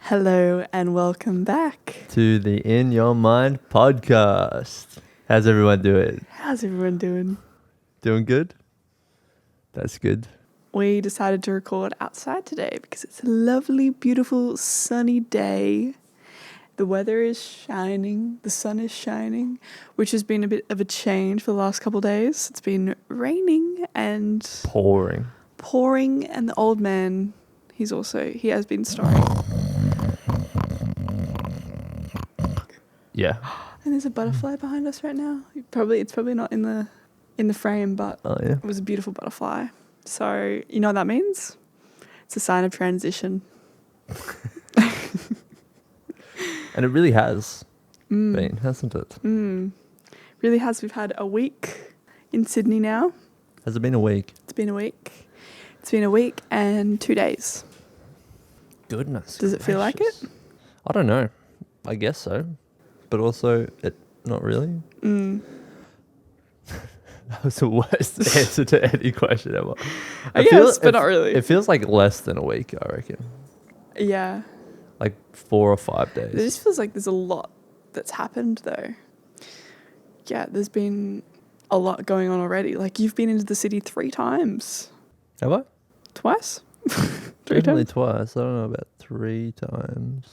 Hello and welcome back to the In Your Mind podcast. How's everyone doing? How's everyone doing? Doing good? That's good. We decided to record outside today because it's a lovely, beautiful, sunny day. The weather is shining, the sun is shining, which has been a bit of a change for the last couple of days. It's been raining and Pouring. and the old man, he has been snoring. Yeah. And there's a butterfly behind us right now. It's probably not in the frame, but it was a beautiful butterfly. So you know what that means? It's a sign of transition. And it really has been, hasn't it? Really has. We've had a week in Sydney now. Has it been a week? It's been a week. It's been a week and 2 days. Goodness. Does it feel like it? I don't know. I guess so. But also, not really. That was the worst answer to any question ever. I guess, but not really. It feels like less than a week, I reckon. Yeah. Like 4 or 5 days. It just feels like there's a lot that's happened, though. Yeah, there's been a lot going on already. Like, you've been into the city 3 times. Have I? Twice? 3 Definitely times? twice. I don't know about 3 times.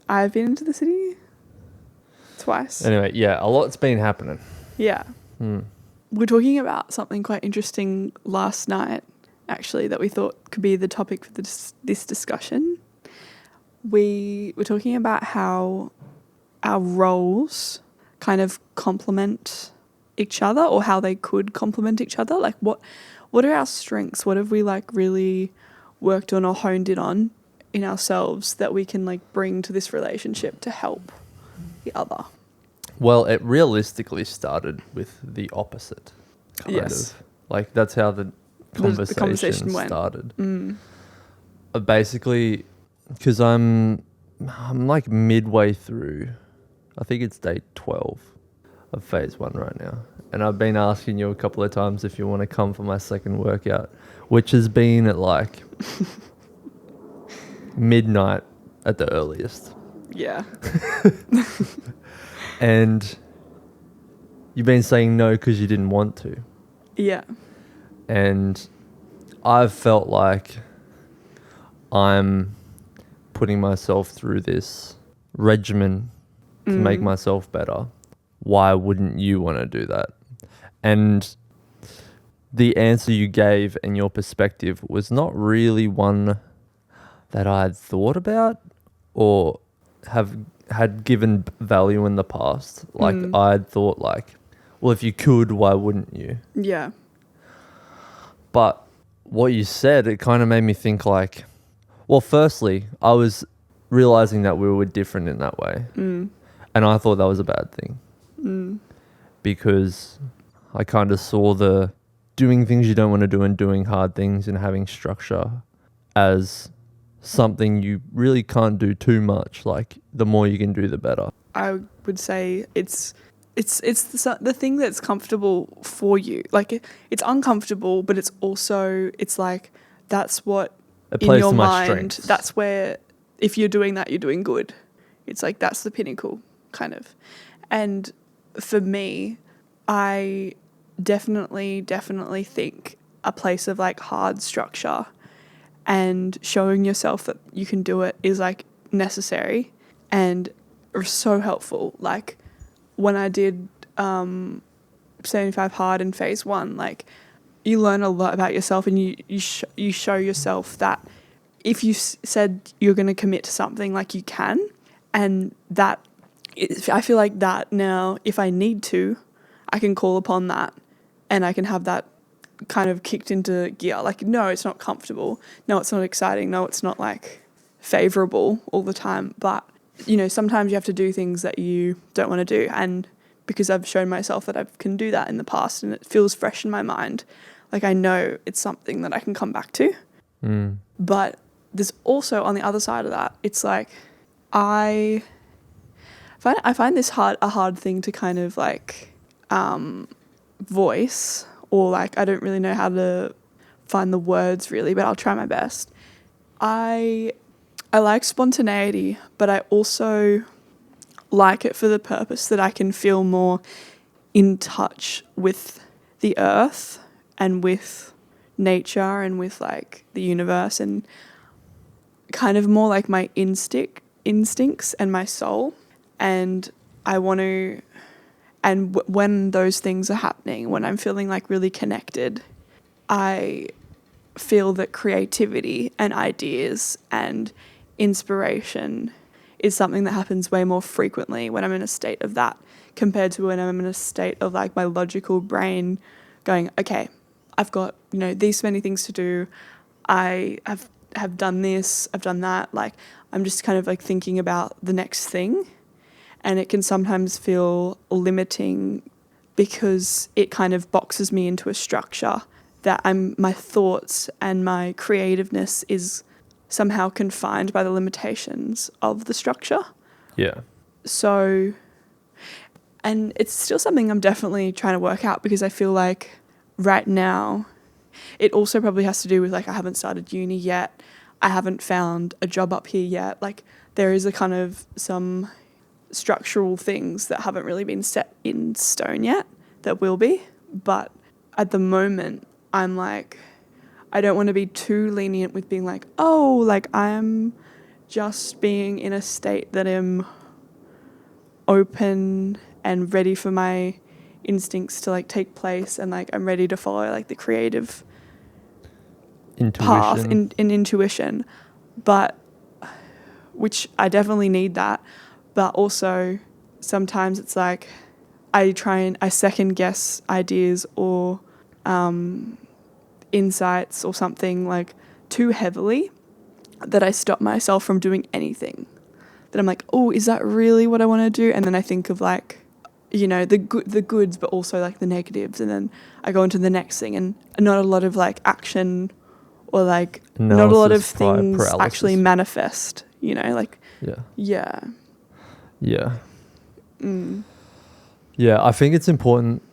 I've been into the city twice. Anyway, yeah, a lot's been happening. Yeah. We're talking about something quite interesting last night, actually, that we thought could be the topic for this discussion. We were talking about how our roles kind of complement each other, or how they could complement each other. Like, what are our strengths? What have we really worked on or honed in on in ourselves that we can bring to this relationship to help the other? Well, it realistically started with the opposite, kind of. Like, that's how the conversation went. started. Basically, because I'm midway through, I think it's day 12 of phase 1 right now. And I've been asking you a couple of times if you want to come for my second workout, which has been at midnight at the earliest. Yeah. And you've been saying no because you didn't want to. Yeah. And I've felt like I'm putting myself through this regimen to make myself better. Why wouldn't you want to do that? And the answer you gave and your perspective was not really one that I had thought about or had given value in the past. I'd thought well, if you could, why wouldn't you? Yeah. But what you said, it kind of made me think well, firstly, I was realizing that we were different in that way. And I thought that was a bad thing. Because I kind of saw the doing things you don't want to do and doing hard things and having structure as something you really can't do too much. The more you can do, the better. I would say it's the thing that's comfortable for you. It's uncomfortable, but it's also, that's what It in plays your to my mind, strengths. that's where, if you're doing that, you're doing good. It's that's the pinnacle, kind of. And for me, I definitely think a place of hard structure and showing yourself that you can do it is necessary and so helpful. When I did 75 hard in phase 1, you learn a lot about yourself, and you show yourself that if you said you're going to commit to something, you can. And that I feel like that now, if I need to, I can call upon that and I can have that kind of kicked into gear. No, it's not comfortable. No, it's not exciting. No, it's not favorable all the time. But, sometimes you have to do things that you don't want to do. And because I've shown myself that I can do that in the past and it feels fresh in my mind, I know it's something that I can come back to. But there's also, on the other side of that, it's I find this a hard thing to kind of voice, or I don't really know how to find the words really, but I'll try my best. I I like spontaneity, but I also like it for the purpose that I can feel more in touch with the earth and with nature and with like the universe, and kind of more like my instincts and my soul. And I want to, and when those things are happening, when I'm feeling like really connected, I feel that creativity and ideas and inspiration is something that happens way more frequently when I'm in a state of that, compared to when I'm in a state of like my logical brain going, okay, I've got, these many things to do. I have done this, I've done that. Like, I'm just kind of like thinking about the next thing. And it can sometimes feel limiting because it kind of boxes me into a structure that my thoughts and my creativeness is somehow confined by the limitations of the structure. Yeah. So, and it's still something I'm definitely trying to work out, because I feel like right now, it also probably has to do with like I haven't started uni yet. I haven't found a job up here yet. Like, there is a kind of some structural things that haven't really been set in stone yet that will be. But at the moment, I'm like, I don't want to be too lenient with being like, oh, like I'm just being in a state that am open and ready for my instincts to like take place, and like I'm ready to follow like the creative path in intuition. But which I definitely need that. But also sometimes it's like I second guess ideas or insights or something like too heavily, that I stop myself from doing anything. That I'm like, oh, is that really what I want to do? And then I think of like, the goods, but also like the negatives. And then I go into the next thing, and not a lot of like action or like not a lot of things actually manifest, like. Yeah. Yeah, I think it's important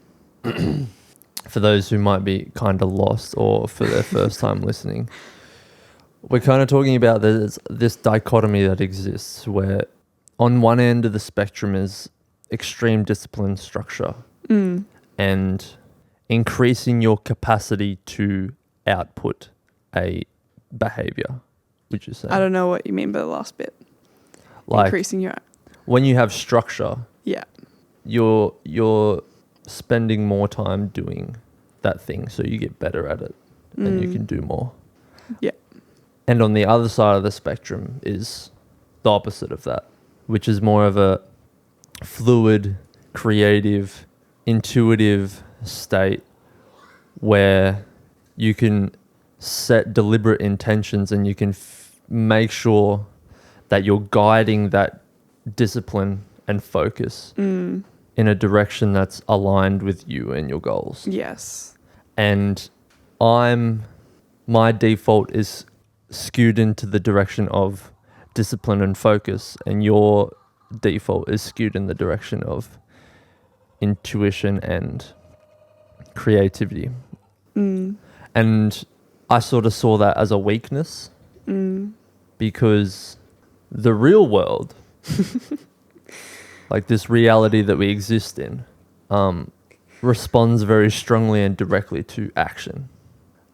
for those who might be kind of lost or for their first time listening. We're kind of talking about this dichotomy that exists where on one end of the spectrum is extreme discipline structure and increasing your capacity to output a behavior, which is saying. I don't know what you mean by the last bit. Like increasing your... When you have structure, yeah, you're spending more time doing that thing, so you get better at it and you can do more. Yeah. And on the other side of the spectrum is the opposite of that, which is more of a fluid, creative, intuitive state where you can set deliberate intentions and you can make sure that you're guiding that discipline and focus in a direction that's aligned with you and your goals. Yes. And my default is skewed into the direction of discipline and focus, and your default is skewed in the direction of intuition and creativity. And I sort of saw that as a weakness because the real world, like this reality that we exist in, responds very strongly and directly to action.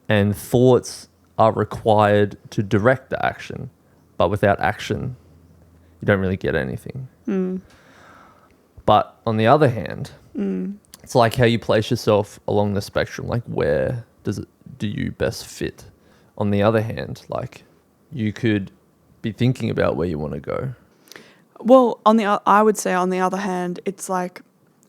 And thoughts are required to direct the action, but without action, you don't really get anything. But on the other hand, it's like how you place yourself along the spectrum, like where do you best fit? On the other hand, like you could be thinking about where you want to go. Well, I would say on the other hand, it's like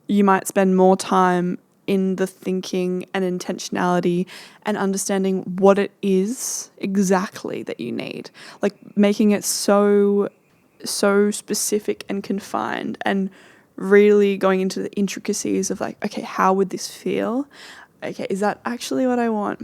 you might spend more time in the thinking and intentionality and understanding what it is exactly that you need. Like making it so specific and confined, and really going into the intricacies of like, okay, how would this feel? Okay, is that actually what I want?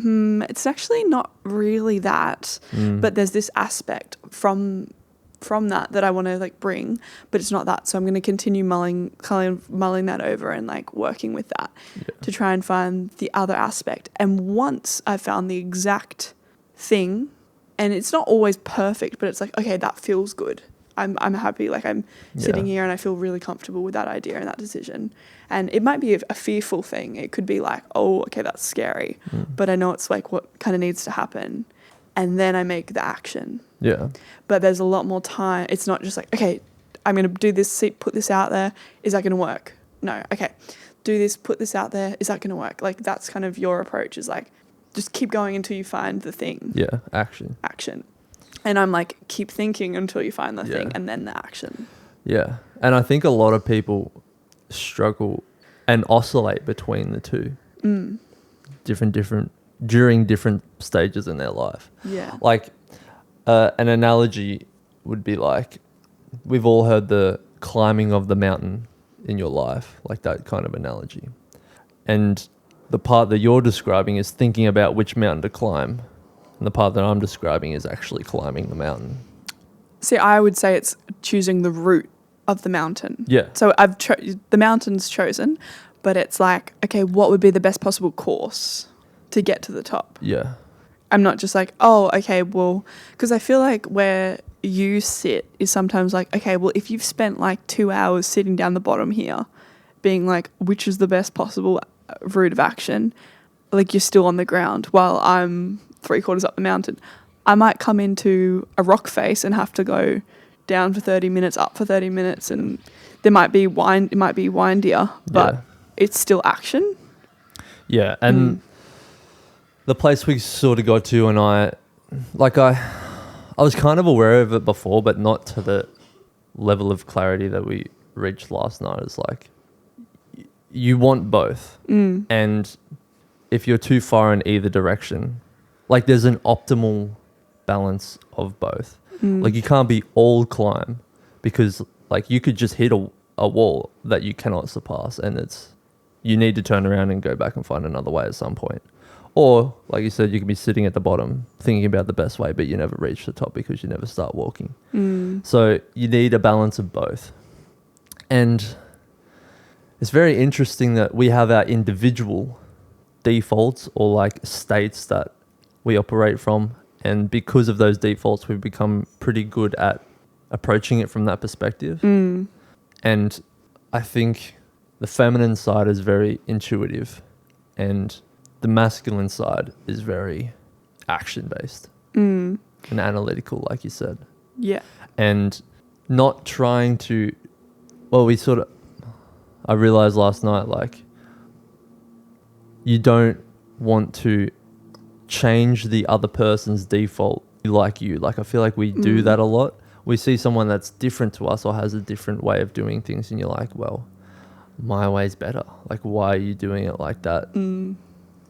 It's actually not really that, but there's this aspect from that I want to like bring, but it's not that. So I'm going to continue mulling that over and like working with that to try and find the other aspect. And once I've found the exact thing And it's not always perfect, but it's like, okay, that feels good. I'm happy. Like I'm sitting here and I feel really comfortable with that idea and that decision. And it might be a fearful thing. It could be like, oh, okay, that's scary. But I know it's like what kind of needs to happen. And then I make the action. Yeah. But there's a lot more time. It's not just like, okay, I'm going to do this, put this out there. Is that going to work? No. Okay. Do this, put this out there. Is that going to work? Like that's kind of your approach, is like, just keep going until you find the thing. Yeah. Action. And I'm like, keep thinking until you find the thing and then the action. Yeah. And I think a lot of people struggle and oscillate between the two. Different during different stages in their life. Yeah. Like an analogy would be like, we've all heard the climbing of the mountain in your life, like that kind of analogy. And the part that you're describing is thinking about which mountain to climb. And the part that I'm describing is actually climbing the mountain. See, I would say it's choosing the route of the mountain. Yeah. So the mountain's chosen, but it's like, okay, what would be the best possible course to get to the top? Yeah. I'm not just like, oh, okay, well, because I feel like where you sit is sometimes like, okay, well, if you've spent like 2 hours sitting down the bottom here, being like, which is the best possible route of action, like you're still on the ground while I'm 3/4 up the mountain. I might come into a rock face and have to go down for 30 minutes, up for 30 minutes, and there might be it might be windier, but it's still action. Yeah, and the place we sort of got to, and I was kind of aware of it before, but not to the level of clarity that we reached last night. It's like you want both, and if you're too far in either direction, like there's an optimal balance of both. Like you can't be all climb, because like you could just hit a wall that you cannot surpass, and you need to turn around and go back and find another way at some point. Or like you said, you can be sitting at the bottom thinking about the best way, but you never reach the top because you never start walking. So you need a balance of both. And it's very interesting that we have our individual defaults or like states that we operate from, and because of those defaults we've become pretty good at approaching it from that perspective. And I think the feminine side is very intuitive and the masculine side is very action based and analytical, like you said. Yeah. And not trying to, I realized last night, like, you don't want to change the other person's default like you. Like, I feel like we do that a lot. We see someone that's different to us or has a different way of doing things, and you're like, well, my way's better. Like, why are you doing it like that?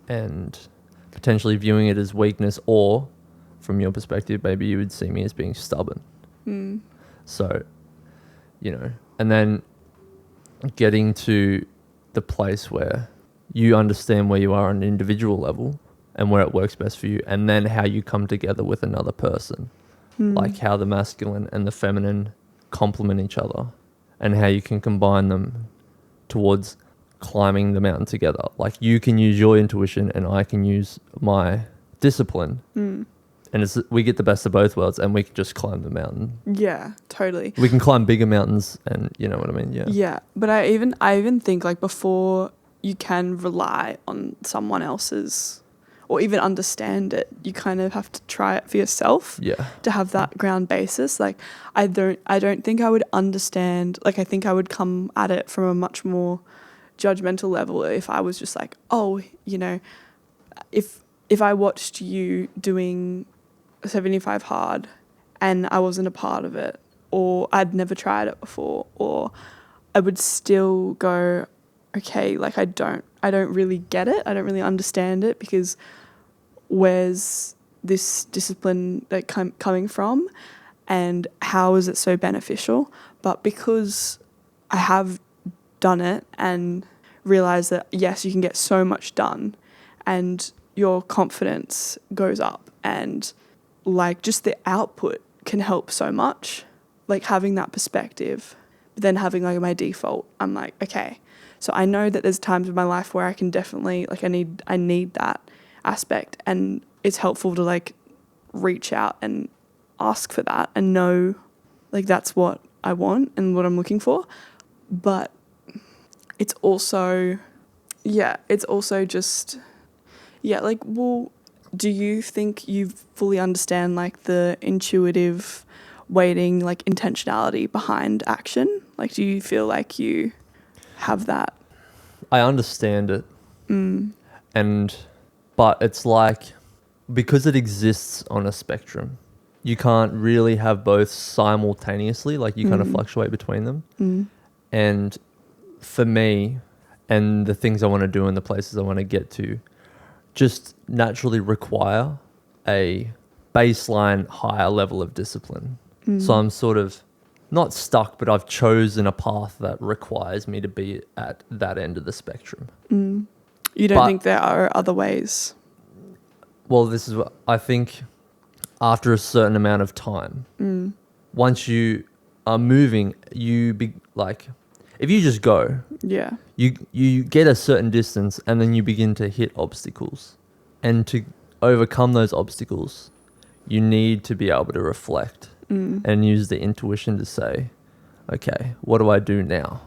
And potentially viewing it as weakness, or from your perspective, maybe you would see me as being stubborn. So, and then getting to the place where you understand where you are on an individual level and where it works best for you, and then how you come together with another person, like how the masculine and the feminine complement each other, and how you can combine them towards climbing the mountain together. Like, you can use your intuition and I can use my discipline, and we get the best of both worlds, and we can just climb the mountain. Yeah, totally. We can climb bigger mountains, and you know what I mean. Yeah, but I even think, like, before you can rely on someone else's or even understand it, you kind of have to try it for yourself. Yeah. To have that ground basis. Like, I don't think I would understand. Like, I think I would come at it from a much more judgmental level if I was just like, oh, if I watched you doing 75 hard and I wasn't a part of it, or I'd never tried it before, or I would still go, okay, like I don't really get it. I don't really understand it, because where's this discipline like coming from, and how is it so beneficial? But because I have done it and realized that, yes, you can get so much done and your confidence goes up, and like just the output can help so much, like having that perspective. But then having like my default, I'm like, okay, so I know that there's times in my life where I can definitely, like, I need that aspect, and it's helpful to like reach out and ask for that and know like that's what I want and what I'm looking for. But it's also just, like, well, do you think you fully understand like the intuitive waiting, like intentionality behind action? Like, do you feel like you have that? I understand it. But it's like, because it exists on a spectrum, you can't really have both simultaneously, like you kind of fluctuate between them. And for me, and the things I want to do and the places I want to get to just naturally require a baseline higher level of discipline. So I'm sort of not stuck, but I've chosen a path that requires me to be at that end of the spectrum. You don't think there are other ways? Well, this is what I think. After a certain amount of time, once you are moving, if you just go, you get a certain distance and then you begin to hit obstacles. And to overcome those obstacles, you need to be able to reflect and use the intuition to say, okay, what do I do now?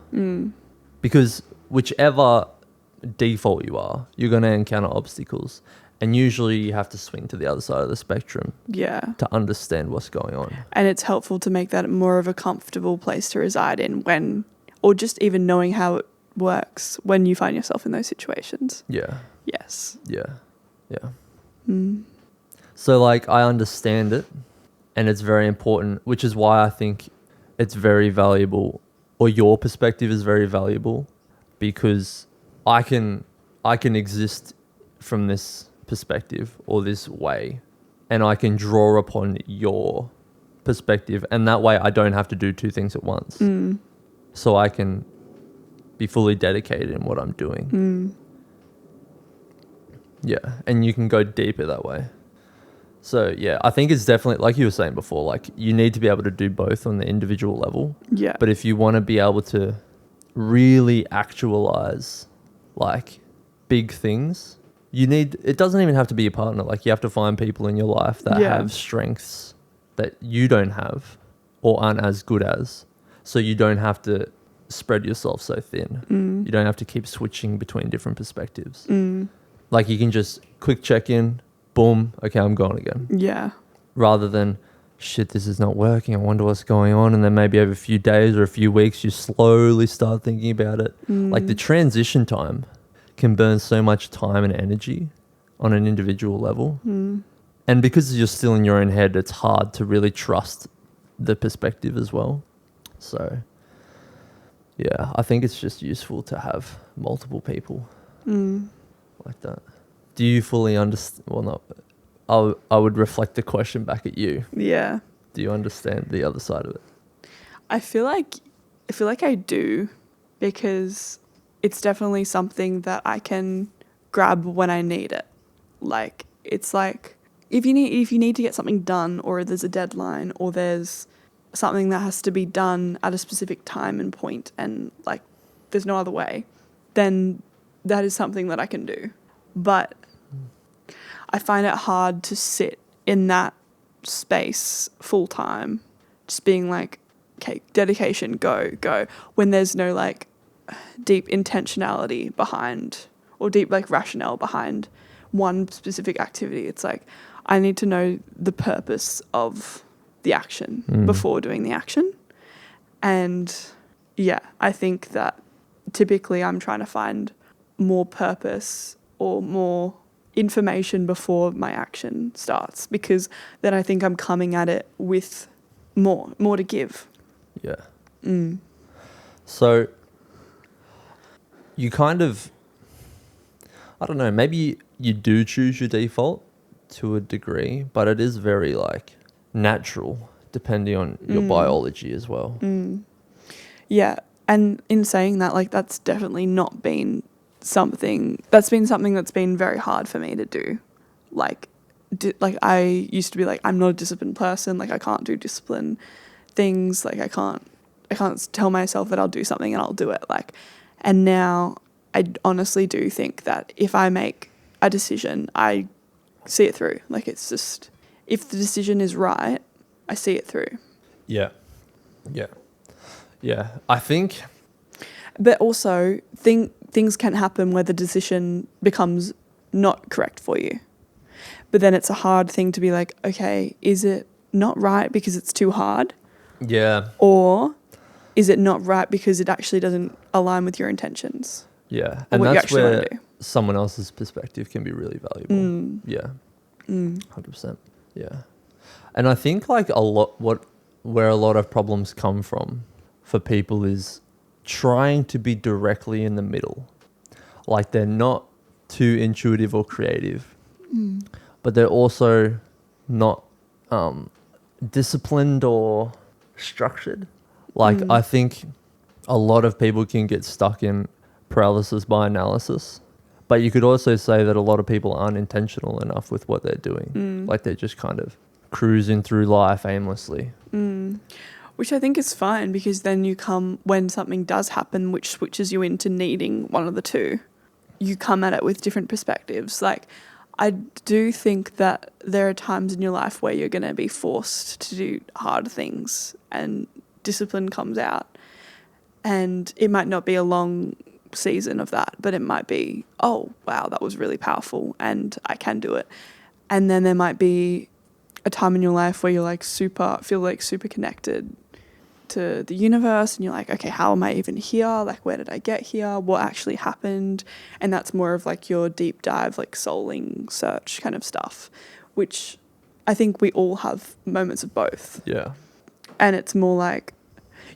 Because whichever default you are, you're going to encounter obstacles. And usually you have to swing to the other side of the spectrum to understand what's going on. And it's helpful to make that more of a comfortable place to reside in or just even knowing how it works when you find yourself in those situations. Yeah. Yes. Yeah. So like, I understand it and it's very important, which is why I think it's very valuable, or your perspective is very valuable, because I can exist from this perspective or this way, and I can draw upon your perspective, and that way I don't have to do two things at once. So I can be fully dedicated in what I'm doing. Yeah, and you can go deeper that way. So yeah, I think it's definitely, like you were saying before, like you need to be able to do both on the individual level. Yeah. But if you want to be able to really actualize like big things, it doesn't even have to be a partner. Like, you have to find people in your life that have strengths that you don't have or aren't as good as. So you don't have to spread yourself so thin. You don't have to keep switching between different perspectives. Like, you can just quick check in, boom, okay, I'm going again. Yeah. Rather than, shit, this is not working, I wonder what's going on. And then maybe over a few days or a few weeks, you slowly start thinking about it. Like, the transition time can burn so much time and energy on an individual level. And because you're still in your own head, it's hard to really trust the perspective as well. So, yeah, I think it's just useful to have multiple people like that. Do you fully understand? Well, not. I would reflect the question back at you. Yeah. Do you understand the other side of it? I feel like I do, because it's definitely something that I can grab when I need it. Like, it's like if you need to get something done, or there's a deadline, or there's something that has to be done at a specific time and point, and like there's no other way, then that is something that I can do. But I find it hard to sit in that space full time, just being like, okay, dedication, go, when there's no like deep intentionality behind, or deep like rationale behind one specific activity. It's like, I need to know the purpose of the action before doing the action. And yeah, I think that typically I'm trying to find more purpose or more information before my action starts, because then I think I'm coming at it with more to give. Yeah. So you kind of, I don't know, maybe you do choose your default to a degree, but it is very like natural depending on your biology as well. Yeah. And in saying that, like, that's definitely not been something that's been very hard for me to do. Like, I used to be like, I'm not a disciplined person. Like, I can't do discipline things. Like, I can't tell myself that I'll do something and I'll do it. Like, and now I honestly do think that if I make a decision, I see it through. Like, it's just, if the decision is right, I see it through. Yeah. I think. But also, things can happen where the decision becomes not correct for you. But then it's a hard thing to be like, okay, is it not right because it's too hard? Yeah. Or is it not right because it actually doesn't align with your intentions? Yeah. Or And what you that's actually want where to do? someone else's perspective can be really valuable. Yeah. 100%. Yeah. And I think like where a lot of problems come from for people is trying to be directly in the middle. Like they're not too intuitive or creative, but they're also not disciplined or structured. Like I think a lot of people can get stuck in paralysis by analysis, but you could also say that a lot of people aren't intentional enough with what they're doing. Like they're just kind of cruising through life aimlessly. Which I think is fine, because then when something does happen which switches you into needing one of the two, you come at it with different perspectives. Like, I do think that there are times in your life where you're going to be forced to do hard things and discipline comes out. And it might not be a long season of that, but it might be, oh, wow, that was really powerful and I can do it. And then there might be a time in your life where you're feel super connected to the universe, and you're like, okay, how am I even here? Like, where did I get here? What actually happened? And that's more of like your deep dive, like souling search kind of stuff, which I think we all have moments of both. Yeah. And it's more like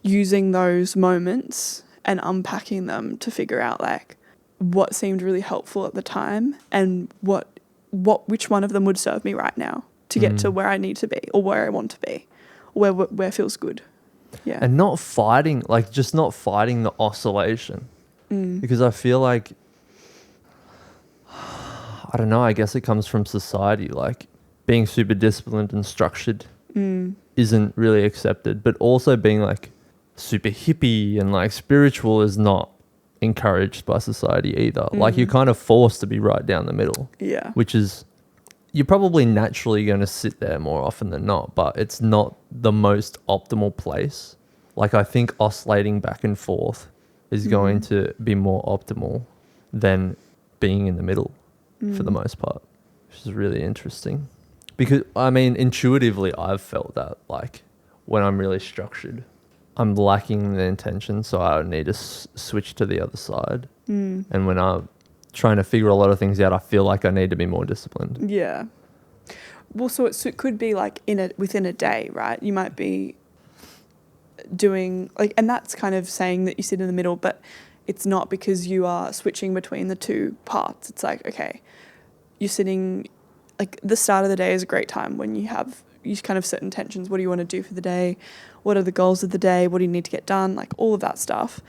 using those moments and unpacking them to figure out like what seemed really helpful at the time and which one of them would serve me right now to get to where I need to be or where I want to be, or where feels good. Yeah. And not fighting the oscillation. Because I feel like, I don't know, I guess it comes from society. Like being super disciplined and structured isn't really accepted, but also being like super hippie and like spiritual is not encouraged by society either. Like you're kind of forced to be right down the middle. Yeah. Which is, you're probably naturally going to sit there more often than not, but it's not the most optimal place. Like I think oscillating back and forth is going to be more optimal than being in the middle for the most part, which is really interesting. Because I mean, intuitively, I've felt that like when I'm really structured, I'm lacking the intention, so I need to switch to the other side. And when I'm trying to figure a lot of things out, I feel like I need to be more disciplined. Yeah. Well, so it could be like within a day, right? You might be doing like, and that's kind of saying that you sit in the middle, but it's not, because you are switching between the two parts. It's like, okay, you're sitting, like the start of the day is a great time when you kind of set intentions. What do you want to do for the day? What are the goals of the day? What do you need to get done? Like all of that stuff.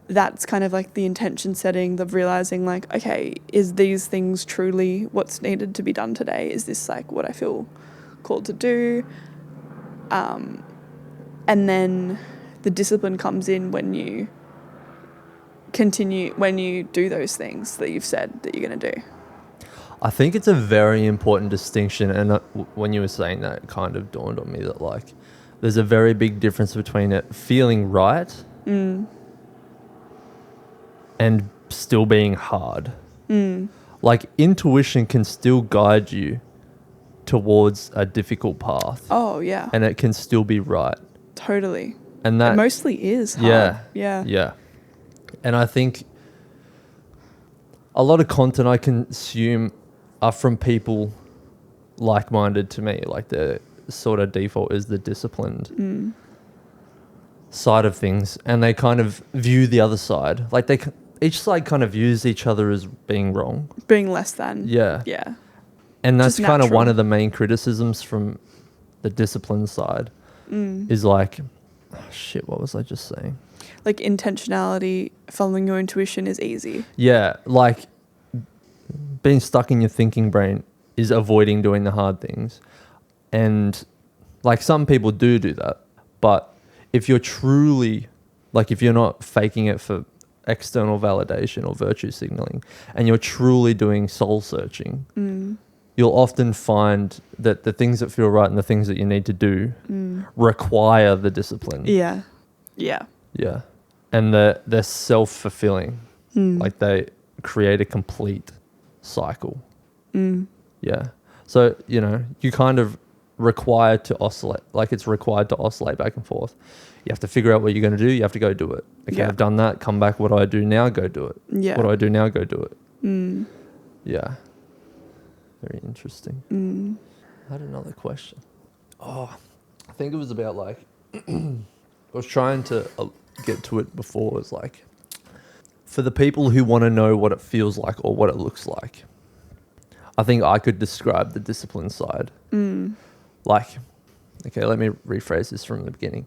That's kind of like the intention setting, the realizing like, okay, is these things truly what's needed to be done today? Is this like what I feel called to do? And then the discipline comes in when you do those things that you've said that you're going to do. I think it's a very important distinction, and when you were saying that, it kind of dawned on me that like there's a very big difference between it feeling right and still being hard. Like intuition can still guide you towards a difficult path. Oh yeah. And it can still be right. Totally. And that it mostly is hard. Yeah. And I think a lot of content I consume are from people like-minded to me. Like the sort of default is the disciplined side of things, and they kind of view the other side. Like each side kind of views each other as being wrong. Being less than. Yeah. Yeah. And that's Just kind of natural. one of the main criticisms from the disciplined side is like, oh, shit, what was I just saying? Like intentionality, following your intuition is easy. Yeah, like being stuck in your thinking brain is avoiding doing the hard things. And like some people do that. But if you're truly, like if you're not faking it for external validation or virtue signaling, and you're truly doing soul searching, you'll often find that the things that feel right and the things that you need to do require the discipline. Yeah. Yeah. Yeah. And they're self-fulfilling. Like they create a complete cycle. Yeah. So, you kind of required to oscillate. Like it's required to oscillate back and forth. You have to figure out what you're going to do. You have to go do it. Okay, Yeah. I've done that. Come back. What do I do now? Go do it. Yeah. What do I do now? Go do it. Yeah. Very interesting. I had another question. Oh, I think it was about like, I was trying to get to it before. It was like, for the people who want to know what it feels like or what it looks like, I think I could describe the discipline side. Like, okay, let me rephrase this from the beginning.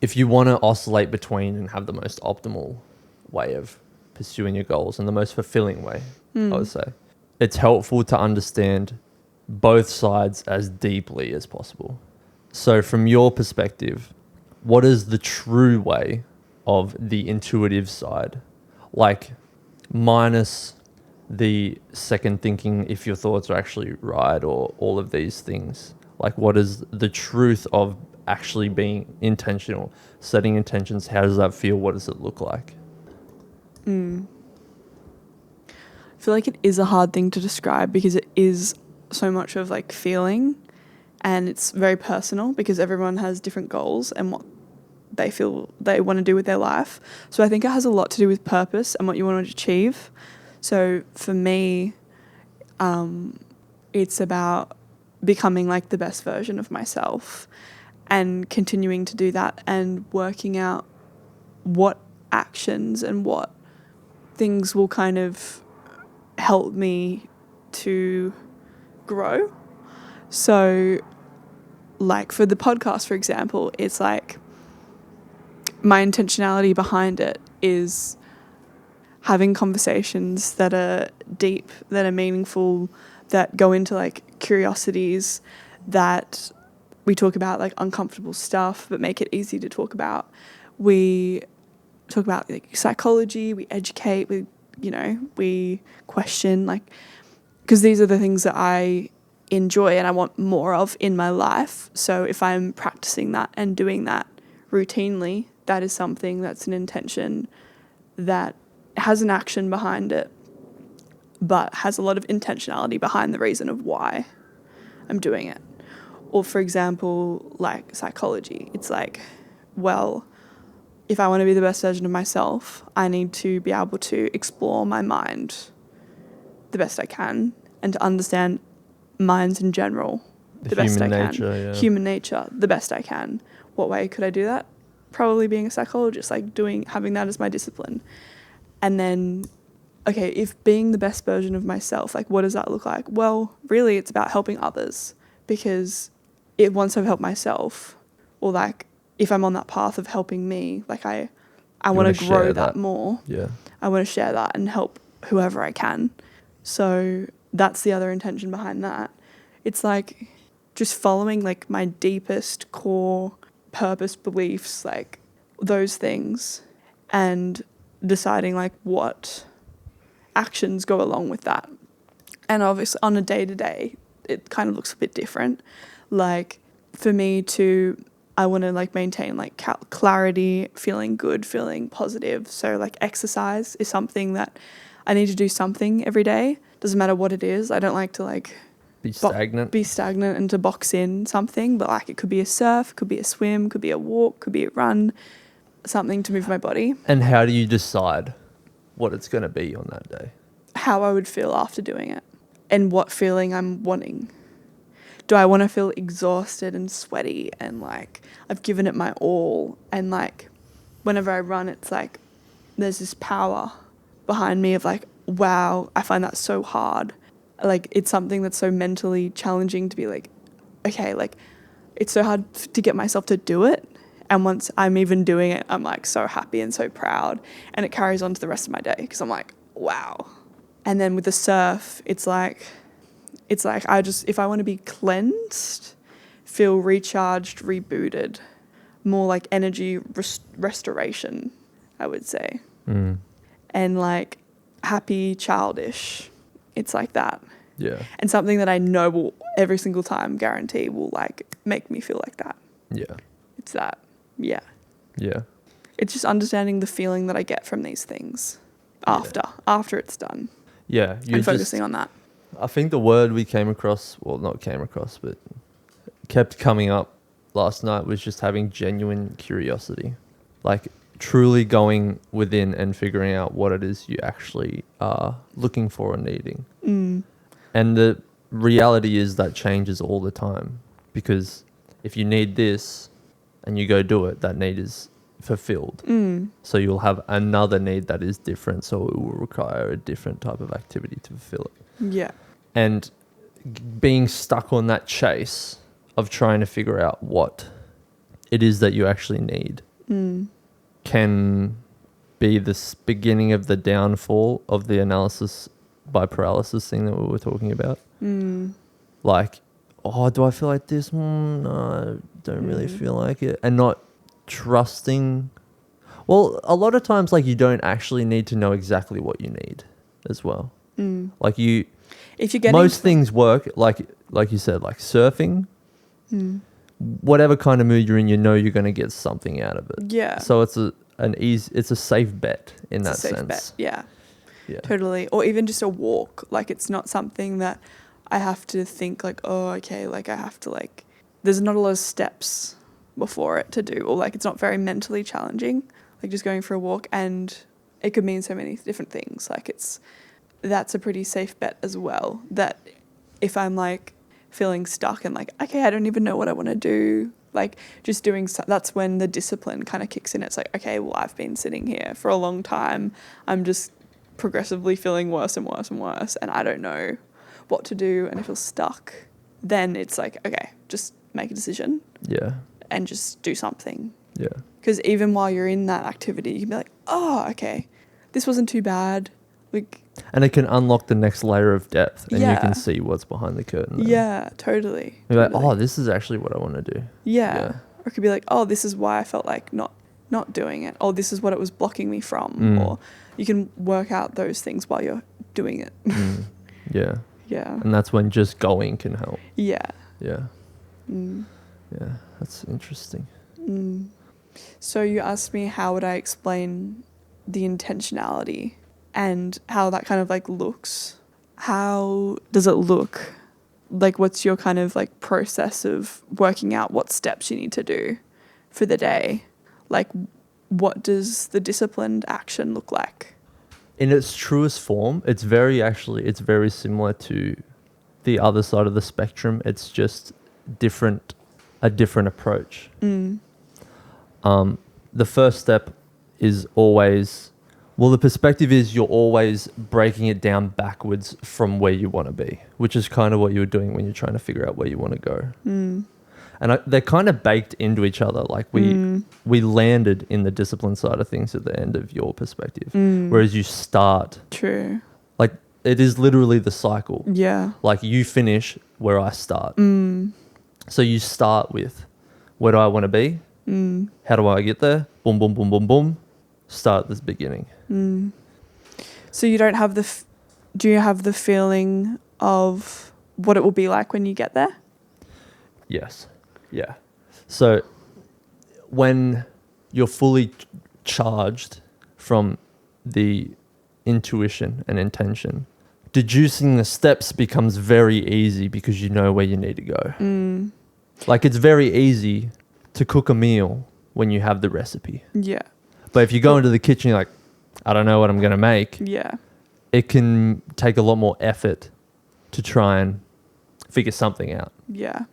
If you want to oscillate between and have the most optimal way of pursuing your goals and the most fulfilling way, I would say, it's helpful to understand both sides as deeply as possible. So from your perspective, what is the true way of the intuitive side? Like, minus the second thinking if your thoughts are actually right or all of these things. Like, what is the truth of actually being intentional, setting intentions? How does that feel? What does it look like? I feel like it is a hard thing to describe because it is so much of like feeling, and it's very personal because everyone has different goals and what they feel they want to do with their life. So I think it has a lot to do with purpose and what you want to achieve. So for me, it's about becoming like the best version of myself and continuing to do that and working out what actions and what things will kind of help me to grow. So like for the podcast, for example, it's like my intentionality behind it is having conversations that are deep, that are meaningful, that go into like curiosities, that we talk about like uncomfortable stuff but make it easy to talk about. We talk about like psychology, we educate, we question, like, because these are the things that I enjoy and I want more of in my life. So if I'm practicing that and doing that routinely, that is something that's an intention that has an action behind it, but has a lot of intentionality behind the reason of why I'm doing it. Or for example, like psychology, it's like, well, if I want to be the best version of myself, I need to be able to explore my mind the best I can and to understand minds in general the best I can. Human nature, the best I can. What way could I do that? Probably being a psychologist, like having that as my discipline. And then, okay, if being the best version of myself, like what does that look like? Well, really it's about helping others, because once I've helped myself, or like if I'm on that path of helping me, like I want to grow that more. Yeah. I want to share that and help whoever I can. So that's the other intention behind that. It's like just following like my deepest core purpose beliefs, like those things, and deciding like what actions go along with that. And obviously on a day-to-day, it kind of looks a bit different. Like for me I want to like maintain like clarity, feeling good, feeling positive. So like exercise is something that I need to do something every day. Doesn't matter what it is. I don't like to like be stagnant and to box in something, but like it could be a surf, could be a swim, could be a walk, could be a run, something to move my body. And how do you decide what it's going to be on that day? How I would feel after doing it and what feeling I'm wanting. Do I want to feel exhausted and sweaty and like I've given it my all, and like whenever I run it's like there's this power behind me of like, wow, I find that so hard. Like it's something that's so mentally challenging to be like, okay, like it's so hard to get myself to do it. And once I'm even doing it, I'm like so happy and so proud, and it carries on to the rest of my day because I'm like, wow. And then with the surf, it's like if I want to be cleansed, feel recharged, rebooted, more like energy restoration, I would say. And like happy, childish. It's like that. Yeah. And something that I know will every single time guarantee will like make me feel like that. Yeah. It's that. Yeah. Yeah. It's just understanding the feeling that I get from these things after it's done. Yeah. And focusing on that. I think the word we came across, but kept coming up last night was just having genuine curiosity. Like truly going within and figuring out what it is you actually are looking for and needing. And the reality is that changes all the time, because if you need this and you go do it, that need is fulfilled. So you'll have another need that is different, so it will require a different type of activity to fulfill it. Yeah. And being stuck on that chase of trying to figure out what it is that you actually need can be the beginning of the downfall of the analysis by paralysis thing that we were talking about. Like, oh, do I feel like this? No, I don't really feel like it. And not trusting. Well, a lot of times, like, you don't actually need to know exactly what you need as well. Like if you're getting most things work, like you said, like surfing, whatever kind of mood you're in, you know you're going to get something out of it. Yeah. So it's a safe bet in that sense. Bet. Yeah. Yeah. Totally. Or even just a walk. Like, it's not something that I have to think like, oh, okay, like I have to like, there's not a lot of steps before it to do, or like it's not very mentally challenging, like just going for a walk, and it could mean so many different things. Like that's a pretty safe bet as well, that if I'm like feeling stuck and like, okay, I don't even know what I want to do, like just doing that's when the discipline kind of kicks in. It's like, okay, well, I've been sitting here for a long time, I'm just progressively feeling worse and worse and worse, and I don't know what to do, and I feel stuck. Then it's like, okay, just make a decision. Yeah. And just do something. Yeah. Because even while you're in that activity, you can be like, oh, okay, this wasn't too bad. Like, and it can unlock the next layer of depth, and you Yeah. can see what's behind the curtain. Then. Yeah, totally. You're totally. like, oh, this is actually what I want to do. Yeah. Or it could be like, oh, this is why I felt like not doing it. Or this is what it was blocking me from. Or you can work out those things while you're doing it. Yeah. Yeah. And that's when just going can help. Yeah. Yeah. Yeah, that's interesting. So you asked me how would I explain the intentionality and how that kind of like looks. How does it look? Like, what's your kind of like process of working out what steps you need to do for the day? Like, what does the disciplined action look like? In its truest form, it's very similar to the other side of the spectrum. It's just a different approach. The first step is always, the perspective is you're always breaking it down backwards from where you want to be, which is kind of what you're doing when you're trying to figure out where you want to go. And they're kind of baked into each other. Like we landed in the discipline side of things at the end of your perspective, whereas you start. True. Like, it is literally the cycle. Yeah. Like, you finish where I start. So you start with, where do I want to be? How do I get there? Boom, boom, boom, boom, boom. Start at this beginning. So you don't have do you have the feeling of what it will be like when you get there? Yes. Yeah. So when you're fully charged from the intuition and intention, deducing the steps becomes very easy because you know where you need to go. Like, it's very easy to cook a meal when you have the recipe. Yeah. But if you go into the kitchen, you're like, I don't know what I'm going to make. Yeah. It can take a lot more effort to try and figure something out. Yeah.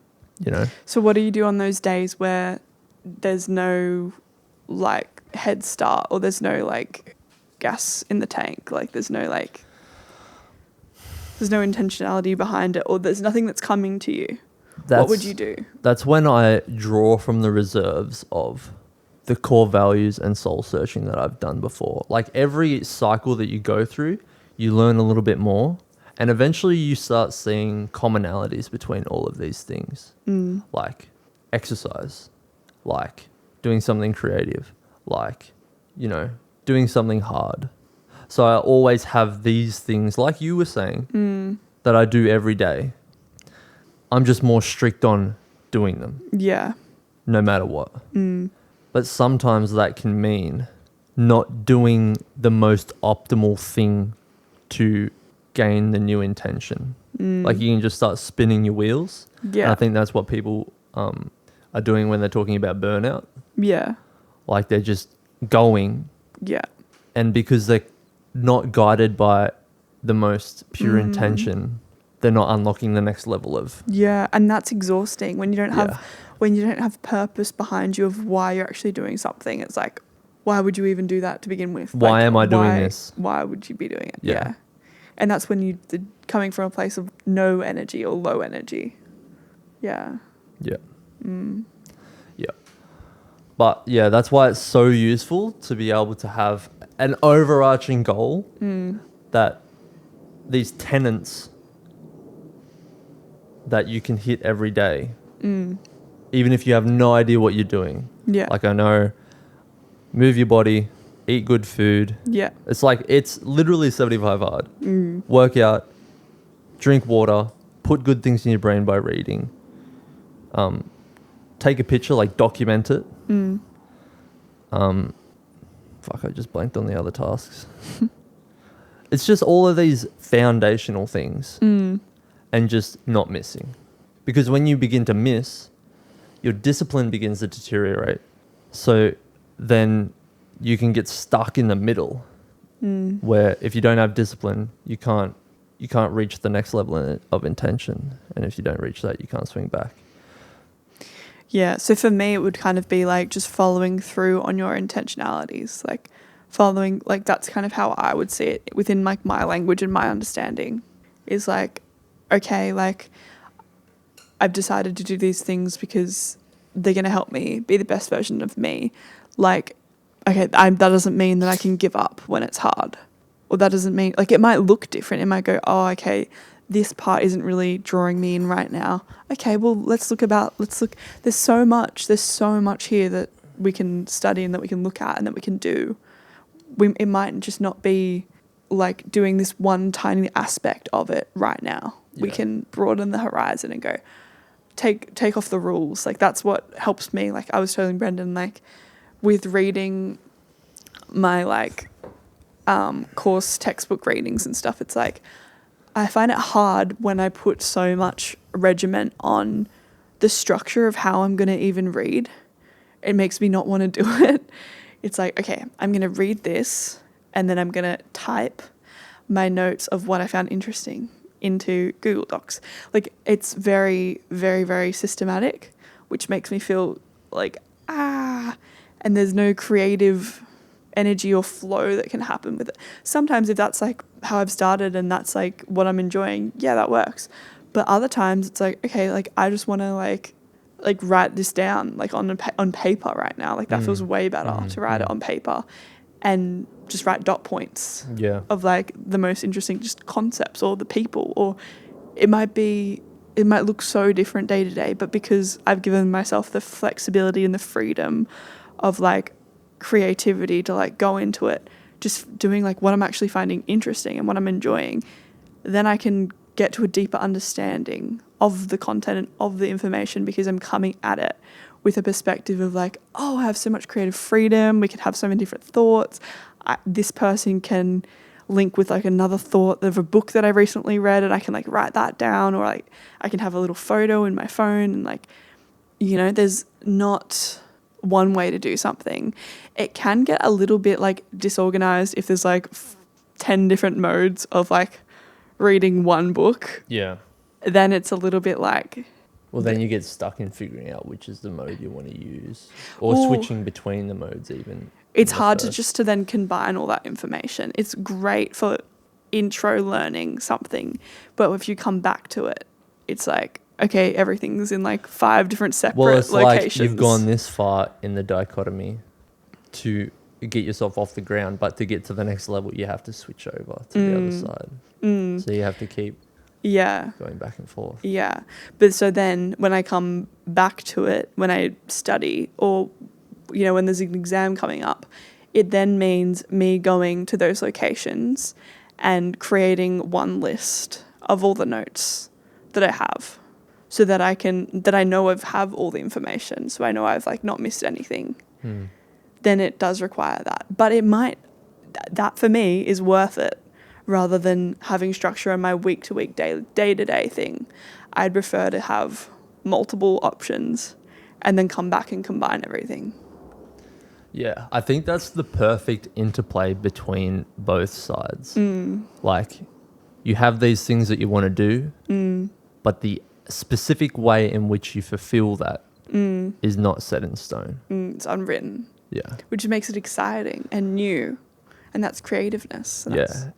You know? So what do you do on those days where there's no like head start, or there's no like gas in the tank? Like, there's no intentionality behind it, or there's nothing that's coming to you. What would you do? That's when I draw from the reserves of the core values and soul searching that I've done before. Like, every cycle that you go through, you learn a little bit more, and eventually you start seeing commonalities between all of these things. Like exercise, like doing something creative, like, you know, doing something hard. So I always have these things, like you were saying, that I do every day, I'm just more strict on doing them. Yeah. No matter what. But sometimes that can mean not doing the most optimal thing to gain the new intention. Like you can just start spinning your wheels. Yeah. And I think that's what people are doing when they're talking about burnout. Yeah. Like they're just going. Yeah. And because they're not guided by the most pure intention, they're not unlocking the next level of. Yeah, and that's exhausting when you don't have purpose behind you of why you're actually doing something. It's like, why would you even do that to begin with? Why like, am I doing this? Why would you be doing it? Yeah. And that's when you're coming from a place of no energy or low energy. Yeah. Yeah. Yeah. But yeah, that's why it's so useful to be able to have an overarching goal that these tenets that you can hit every day, even if you have no idea what you're doing. Yeah. Like I know, move your body, eat good food. Yeah. It's like, it's literally 75 hard. Work out, drink water, put good things in your brain by reading. Take a picture, like document it. Fuck, I just blanked on the other tasks. It's just all of these foundational things and just not missing. Because when you begin to miss, your discipline begins to deteriorate. So then you can get stuck in the middle where if you don't have discipline, you can't reach the next level of intention. And if you don't reach that, you can't swing back. Yeah. So for me, it would kind of be like just following through on your intentionalities, like following, like that's kind of how I would see it within like my language and my understanding is like, okay, like I've decided to do these things because they're going to help me be the best version of me. Like, okay, that doesn't mean that I can give up when it's hard. Or that doesn't mean, like, it might look different. It might go, oh, okay, this part isn't really drawing me in right now. Okay, well, let's look. There's so much here that we can study and that we can look at and that we can do. It might just not be like doing this one tiny aspect of it right now. Yeah. We can broaden the horizon and go, take off the rules. Like, that's what helps me. Like, I was telling Brendan, like, with reading my, like, course textbook readings and stuff, it's like, I find it hard when I put so much regiment on the structure of how I'm going to even read. It makes me not want to do it. It's like, okay, I'm going to read this and then I'm going to type my notes of what I found interesting into Google Docs. Like, it's very, very, very systematic, which makes me feel like, and there's no creative energy or flow that can happen with it. Sometimes if that's like how I've started and that's like what I'm enjoying, yeah, that works. But other times it's like, okay, like I just want to like write this down like on paper right now. Like that feels way better to write it on paper and just write dot points of like the most interesting just concepts or the people, or it might look so different day to day, but because I've given myself the flexibility and the freedom of like creativity to like go into it, just doing like what I'm actually finding interesting and what I'm enjoying, then I can get to a deeper understanding of the content and of the information because I'm coming at it with a perspective of like, oh, I have so much creative freedom. We can have so many different thoughts. This person can link with like another thought of a book that I recently read and I can like write that down, or like I can have a little photo in my phone and like, you know, there's not one way to do something. It can get a little bit like disorganized if there's like 10 different modes of like reading one book. Yeah. Then it's a little bit like... Well, then you get stuck in figuring out which is the mode you want to use, or switching between the modes even. It's hard to then combine all that information. It's great for intro learning something, but if you come back to it, it's like, okay, everything's in like 5 different separate locations. Like you've gone this far in the dichotomy to get yourself off the ground, but to get to the next level, you have to switch over to the other side. So you have to keep going back and forth. Yeah. But so then when I come back to it, when I study or, you know, when there's an exam coming up, it then means me going to those locations and creating one list of all the notes that I have, so that I know have all the information, so I know I've like not missed anything. Then it does require that. But it might, that for me is worth it, rather than having structure in my week to week, day to day thing. I'd prefer to have multiple options and then come back and combine everything. Yeah, I think that's the perfect interplay between both sides. Like, you have these things that you want to do, but the specific way in which you fulfill that is not set in stone. It's unwritten. Yeah. Which makes it exciting and new. And that's creativeness.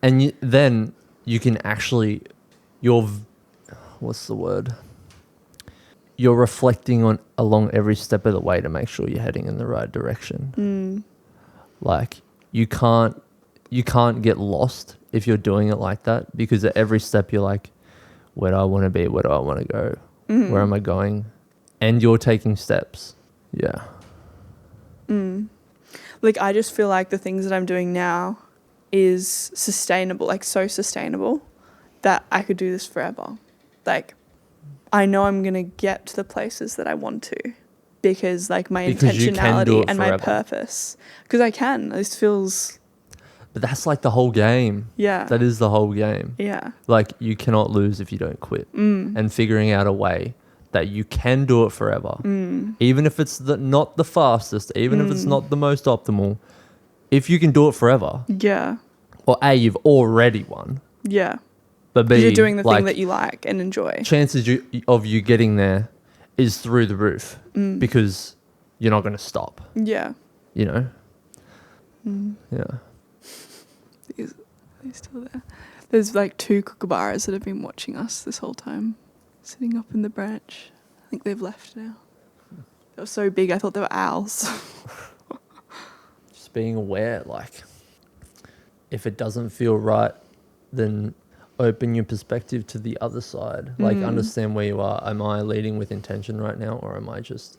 And then you can actually, what's the word? You're reflecting along every step of the way to make sure you're heading in the right direction. Like, you can't get lost if you're doing it like that, because at every step you're like, where do I want to be? Where do I want to go? Where am I going? And you're taking steps. Yeah. Like, I just feel like the things that I'm doing now is sustainable, like so sustainable that I could do this forever. Like, I know I'm going to get to the places that I want to because like my intentionality and my purpose. Because I can. This feels... But that's like the whole game. Yeah. That is the whole game. Yeah. Like, you cannot lose if you don't quit. And figuring out a way that you can do it forever. Even if it's not the fastest, even if it's not the most optimal, if you can do it forever. Yeah. Or A, you've already won. Yeah. But B, you're doing the thing that you like and enjoy. Chances of you getting there is through the roof because you're not going to stop. Yeah. You know? Yeah. He's still there. There's like 2 kookaburras that have been watching us this whole time, sitting up in the branch. I think they've left now. They were so big, I thought they were owls. Just being aware, like, if it doesn't feel right, then open your perspective to the other side. Like, understand where you are. Am I leading with intention right now, or am I just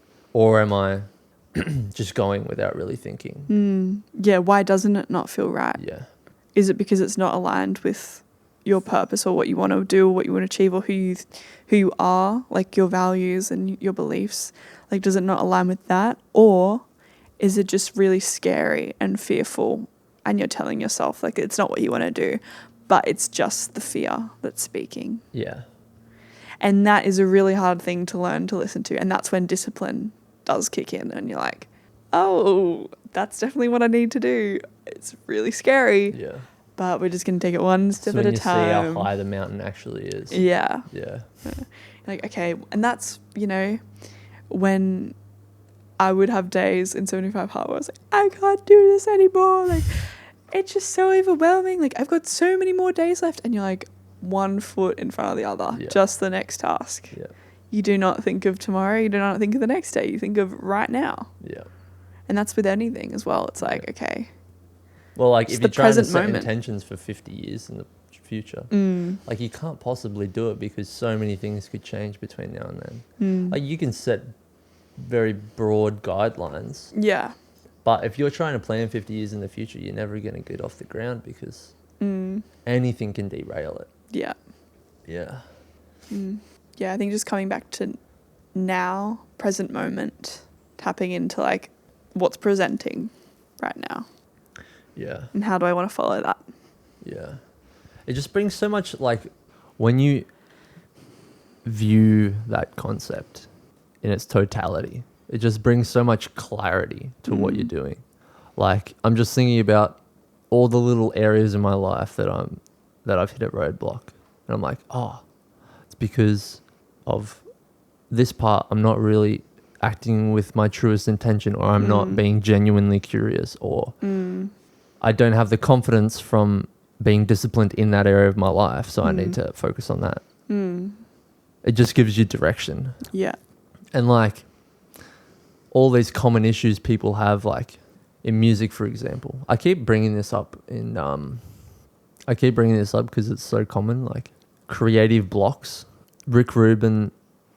going without really thinking? Yeah, why doesn't it not feel right? Yeah. Is it because it's not aligned with your purpose or what you want to do or what you want to achieve or who you are, like your values and your beliefs? Like, does it not align with that? Or is it just really scary and fearful and you're telling yourself like it's not what you want to do, but it's just the fear that's speaking? Yeah. And that is a really hard thing to learn to listen to. And that's when discipline does kick in and you're like, oh, that's definitely what I need to do. It's really scary. Yeah. But we're just going to take it one step at a time. When you see how high the mountain actually is. Yeah. Yeah. Like, okay. And that's, when I would have days in 75 Hard where I was like, I can't do this anymore. Like, it's just so overwhelming. Like, I've got so many more days left. And you're like, one foot in front of the other. Yeah. Just the next task. Yeah. You do not think of tomorrow. You do not think of the next day. You think of right now. Yeah. And that's with anything as well. It's like, okay. Well, like, if you're trying to set intentions for 50 years in the future, like, you can't possibly do it because so many things could change between now and then. Like, you can set very broad guidelines. Yeah. But if you're trying to plan 50 years in the future, you're never going to get off the ground because anything can derail it. Yeah. Yeah. Yeah, I think just coming back to now, present moment, tapping into, like, what's presenting right now. Yeah. And how do I want to follow that? Yeah. It just brings so much, like, when you view that concept in its totality, it just brings so much clarity to what you're doing. Like, I'm just thinking about all the little areas in my life that I've hit a roadblock. And I'm like, oh, it's because of this part. I'm not really acting with my truest intention, or I'm not being genuinely curious, or I don't have the confidence from being disciplined in that area of my life, so I need to focus on that. It just gives you direction. Yeah. And, like, all these common issues people have, like in music, for example. I keep bringing this up because it's so common, like creative blocks. Rick Rubin,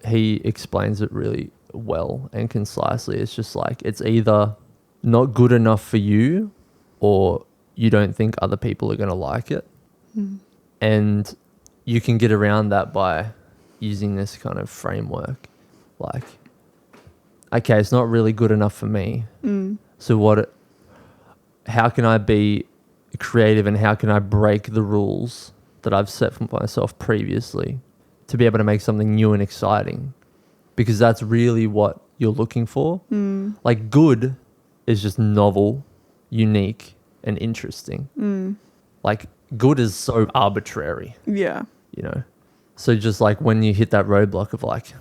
he explains it really well and concisely. It's just like, it's either not good enough for you, or you don't think other people are going to like it. And you can get around that by using this kind of framework. Like, okay, it's not really good enough for me. So how can I be creative, and how can I break the rules that I've set for myself previously to be able to make something new and exciting? Because that's really what you're looking for. Like, good is just novel, unique, and interesting. Like, good is so arbitrary. Yeah. You know? So just like when you hit that roadblock of like,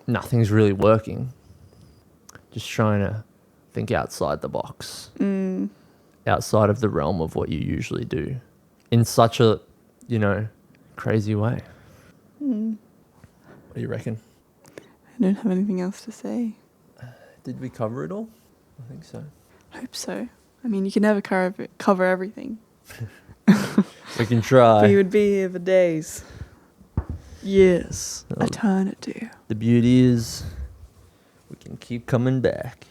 nothing's really working, just trying to think outside the box, outside of the realm of what you usually do in such a, crazy way. What do you reckon? I don't have anything else to say. Did we cover it all? I think so. I hope so. I mean, you can never cover everything. We can try. We would be here for days. Yes. Eternity. The beauty is we can keep coming back.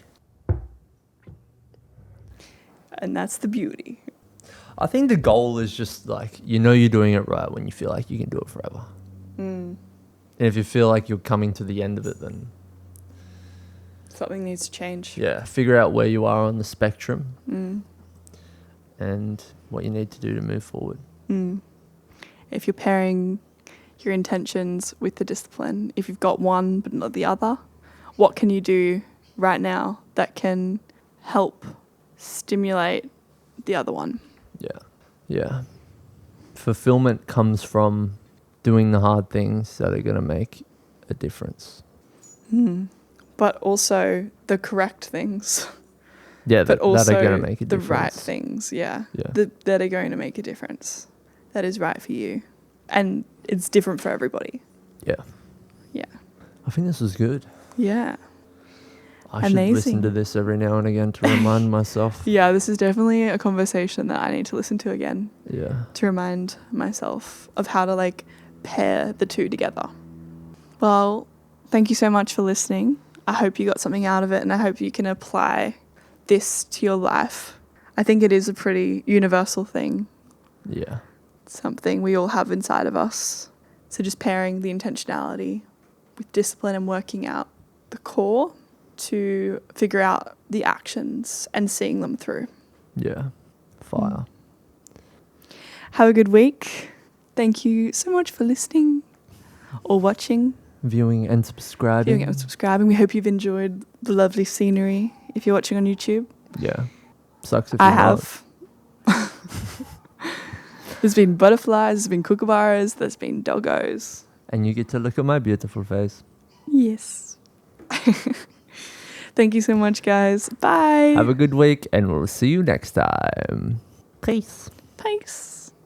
And that's the beauty. I think the goal is just like, you're doing it right when you feel like you can do it forever. And if you feel like you're coming to the end of it, then something needs to change. Yeah, figure out where you are on the spectrum and what you need to do to move forward. If you're pairing your intentions with the discipline, if you've got one but not the other, what can you do right now that can help stimulate the other one? Yeah. Fulfillment comes from doing the hard things that are going to make a difference. But also the correct things. Yeah, but also that are going to make a the difference. right things, yeah. Yeah. That are going to make a difference. That is right for you. And it's different for everybody. Yeah. Yeah. I think this was good. Yeah. I should listen to this every now and again to remind myself. Yeah, this is definitely a conversation that I need to listen to again. Yeah. To remind myself of how to pair the two together. Well, thank you so much for listening. I hope you got something out of it, and I hope you can apply this to your life. I think it is a pretty universal thing. Yeah. It's something we all have inside of us. So just pairing the intentionality with discipline and working out the core to figure out the actions and seeing them through. Yeah. Fire. Have a good week. Thank you so much for listening or watching. Viewing and subscribing. We hope you've enjoyed the lovely scenery if you're watching on YouTube. Yeah. Sucks if I you're have. There's been butterflies, there's been kookaburras, there's been doggos. And you get to look at my beautiful face. Yes. Thank you so much, guys. Bye. Have a good week, and we'll see you next time. Peace. Peace.